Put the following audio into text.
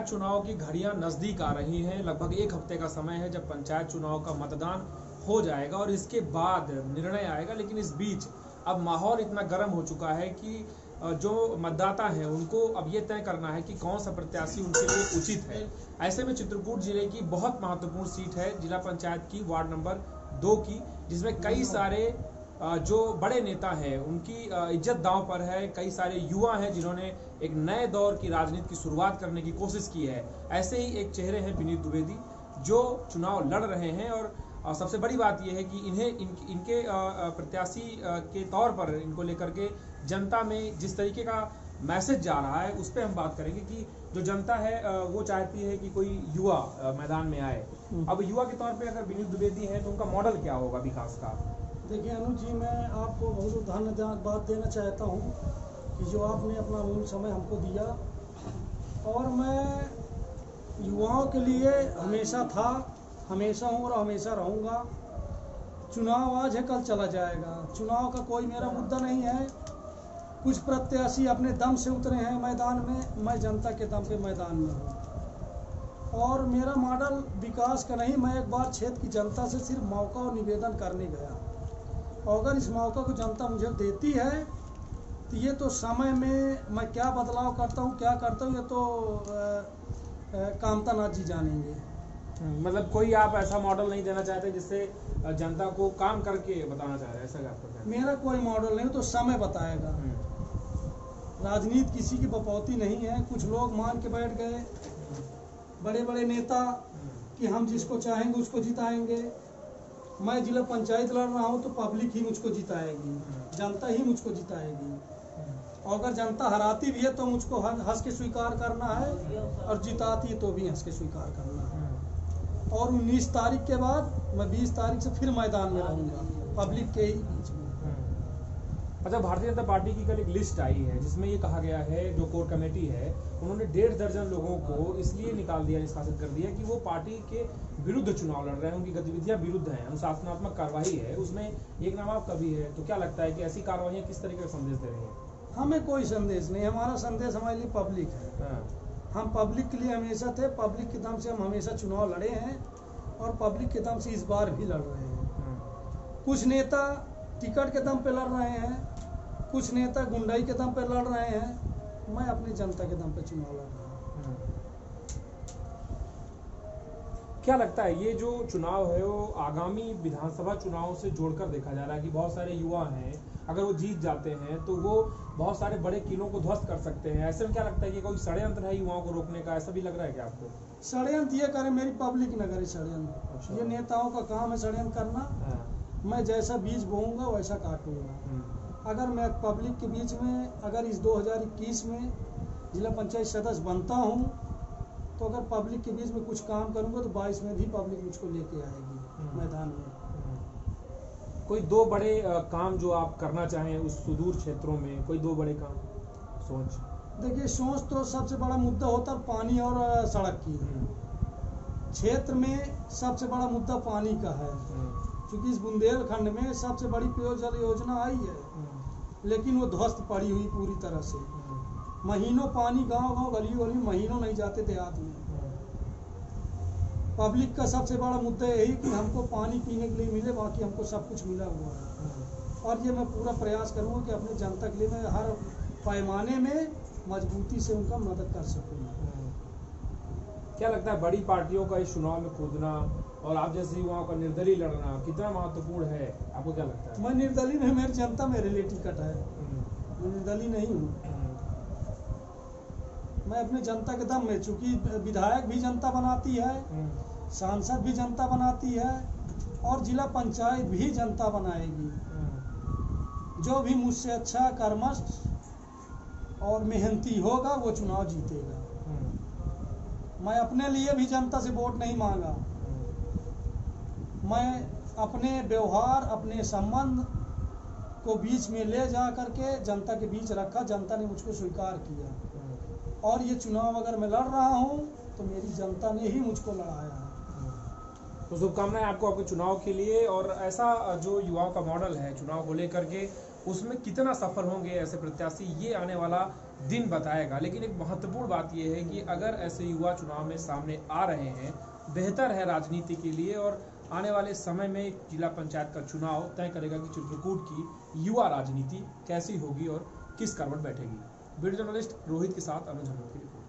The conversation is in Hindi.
चुनाव की घड़ियां नजदीक आ रही हैं। लगभग एक हफ्ते का समय है जब पंचायत चुनाव का मतदान हो जाएगा और इसके बाद निर्णय आएगा। लेकिन इस बीच अब माहौल इतना गर्म हो चुका है कि जो मतदाता हैं उनको अब ये तय करना है कि कौन सा प्रत्याशी उनके लिए उचित है। ऐसे में चित्रकूट जिले की बहुत महत्वपूर्ण सीट है जिला पंचायत की वार्ड नंबर 2 की, जिसमें कई सारे जो बड़े नेता हैं उनकी इज्जत दांव पर है। कई सारे युवा हैं जिन्होंने एक नए दौर की राजनीति की शुरुआत करने की कोशिश की है। ऐसे ही एक चेहरे हैं विनीत द्विवेदी जो चुनाव लड़ रहे हैं और सबसे बड़ी बात यह है कि इनके प्रत्याशी के तौर पर इनको लेकर के जनता में जिस तरीके का मैसेज जा रहा है उस पर हम बात करेंगे कि जो जनता है वो चाहती है कि कोई युवा मैदान में आए। अब युवा के तौर पे अगर विनीत द्विवेदी है तो उनका मॉडल क्या होगा विकास का? देखिए अनुज जी, मैं आपको बहुत धन्यवाद देना चाहता हूँ कि जो आपने अपना अमूल्य समय हमको दिया। और मैं युवाओं के लिए हमेशा था, हमेशा हूँ और हमेशा रहूँगा। चुनाव आज है, कल चला जाएगा। चुनाव का कोई मेरा मुद्दा नहीं है। कुछ प्रत्याशी अपने दम से उतरे हैं मैदान में, मैं जनता के दम पे मैदान में हूँ। और मेरा मॉडल विकास का नहीं, मैं एक बार क्षेत्र की जनता से सिर्फ मौका और निवेदन करने गया। और अगर इस मौका को जनता मुझे देती है तो ये तो समय में मैं क्या बदलाव करता हूँ, क्या करता हूँ, ये तो कामता नाथ जी जानेंगे। मतलब कोई आप ऐसा मॉडल नहीं देना चाहते जिससे जनता को काम करके बताना चाह रहे हैं, ऐसा क्या आपको कहना है? मेरा कोई मॉडल नहीं, तो समय बताएगा। राजनीति किसी की बपौती नहीं है। कुछ लोग मान के बैठ गए, बड़े बड़े नेता, कि हम जिसको चाहेंगे उसको जिताएंगे। मैं जिला पंचायत लड़ रहा हूँ तो पब्लिक ही मुझको जिताएगी, जनता ही मुझको जिताएगी। और अगर जनता हराती भी है तो मुझको हंस के स्वीकार करना है, और जिताती है तो भी हंस के स्वीकार करना है। और 19 तारीख के बाद मैं 20 तारीख से फिर मैदान में रहूँगा, पब्लिक के ही बीच में। अच्छा, भारतीय जनता पार्टी की कल एक लिस्ट आई है जिसमें ये कहा गया है, जो कोर कमेटी है उन्होंने 1.5 दर्जन लोगों को इसलिए निकाल दिया, निष्कासित कर दिया कि वो पार्टी के विरुद्ध चुनाव लड़ रहे हैं, उनकी गतिविधियां विरुद्ध हैं, अनुशासनात्मक कार्रवाई है, उसमें एक नाम आपका भी है। तो क्या लगता है कि ऐसी कार्रवाइयां किस तरीके का संदेश दे रही हैं? हमें कोई संदेश नहीं, हमारा संदेश हमारे लिए पब्लिक है। हम पब्लिक के लिए हमेशा थे, पब्लिक के दम से हम हमेशा चुनाव लड़े हैं और पब्लिक के दम से इस बार भी लड़ रहे हैं। कुछ नेता टिकट के दम पे लड़ रहे हैं, कुछ नेता गुंडाई के दम पे लड़ रहे हैं। मैं अपनी जनता के दम पे चुनाव लड़ रहा हूँ। क्या लगता है ये जो चुनाव है वो आगामी विधानसभा चुनाव से जोड़कर देखा जा रहा है कि बहुत सारे युवा हैं, अगर वो जीत जाते हैं तो वो बहुत सारे बड़े किलों को ध्वस्त कर सकते हैं। ऐसे में क्या लगता है कि कोई षड्यंत्र है युवाओं को रोकने का? ऐसा भी लग रहा है क्या आपको? षड्यंत्र ये करे, मेरी पब्लिक न करे षड्यंत्र। अच्छा। ये नेताओं का काम है षड्यंत्र करना। मैं जैसा बीज बोऊंगा वैसा काटूंगा। अगर मैं पब्लिक के बीच में, अगर इस 2021 में जिला पंचायत सदस्य बनता हूँ तो अगर पब्लिक के बीच में कुछ काम करूँगा तो 22 में भी पब्लिक मुझको लेके आएगी मैदान में। कोई 2 बड़े काम जो आप करना चाहें उस सुदूर क्षेत्रों में, कोई 2 बड़े काम सोच? देखिए, सोच तो सबसे बड़ा मुद्दा होता है पानी और सड़क की। क्षेत्र में सबसे बड़ा मुद्दा पानी का है, क्योंकि इस बुंदेलखंड में सबसे बड़ी पेयजल योजना आई है, लेकिन वो ध्वस्त पड़ी हुई पूरी तरह से। महीनों पानी गांव-गांव, गली-गली महीनों नहीं जाते देहात में। पब्लिक का सबसे बड़ा मुद्दा यही कि हमको पानी पीने के लिए मिले, बाकी हमको सब कुछ मिला हुआ है। और ये मैं पूरा प्रयास करूँगा कि अपने जनता के लिए मैं हर पैमाने में मजबूती से उनका मदद कर सकूँगा। क्या लगता है बड़ी पार्टियों का इस चुनाव में कूदना और आप जैसे युवाओं का निर्दलीय लड़ना कितना महत्वपूर्ण है, आपको क्या लगता है? मैं निर्दलीय नहीं, मेरी जनता मेरे लिए टिकट है, मैं निर्दलीय नहीं हूँ। मैं अपने जनता के दम में, चूंकि विधायक भी जनता बनाती है, सांसद भी जनता बनाती है और जिला पंचायत भी जनता बनाएगी। जो भी मुझसे अच्छा कर्मठ और मेहनती होगा वो चुनाव जीतेगा। मैं अपने लिए भी जनता से वोट नहीं मांगा। मैं अपने व्यवहार, अपने संबंध को बीच में ले जा करके जनता के बीच रखा, जनता ने मुझको स्वीकार किया। और ये चुनाव अगर मैं लड़ रहा हूँ तो मेरी जनता ने ही मुझको लड़ाया है। तो शुभकामनाएं आपको आपके चुनाव के लिए। और ऐसा जो युवाओं का मॉडल है चुनाव को लेकर के, उसमें कितना सफल होंगे ऐसे प्रत्याशी, ये आने वाला दिन बताएगा। लेकिन एक महत्वपूर्ण बात यह है कि अगर ऐसे युवा चुनाव में सामने आ रहे हैं, बेहतर है राजनीति के लिए, और आने वाले समय में जिला पंचायत का चुनाव तय करेगा कि चित्रकूट की युवा राजनीति कैसी होगी और किस करवट बैठेगी। वीडियो जर्नलिस्ट रोहित के साथ अनुज की रिपोर्ट।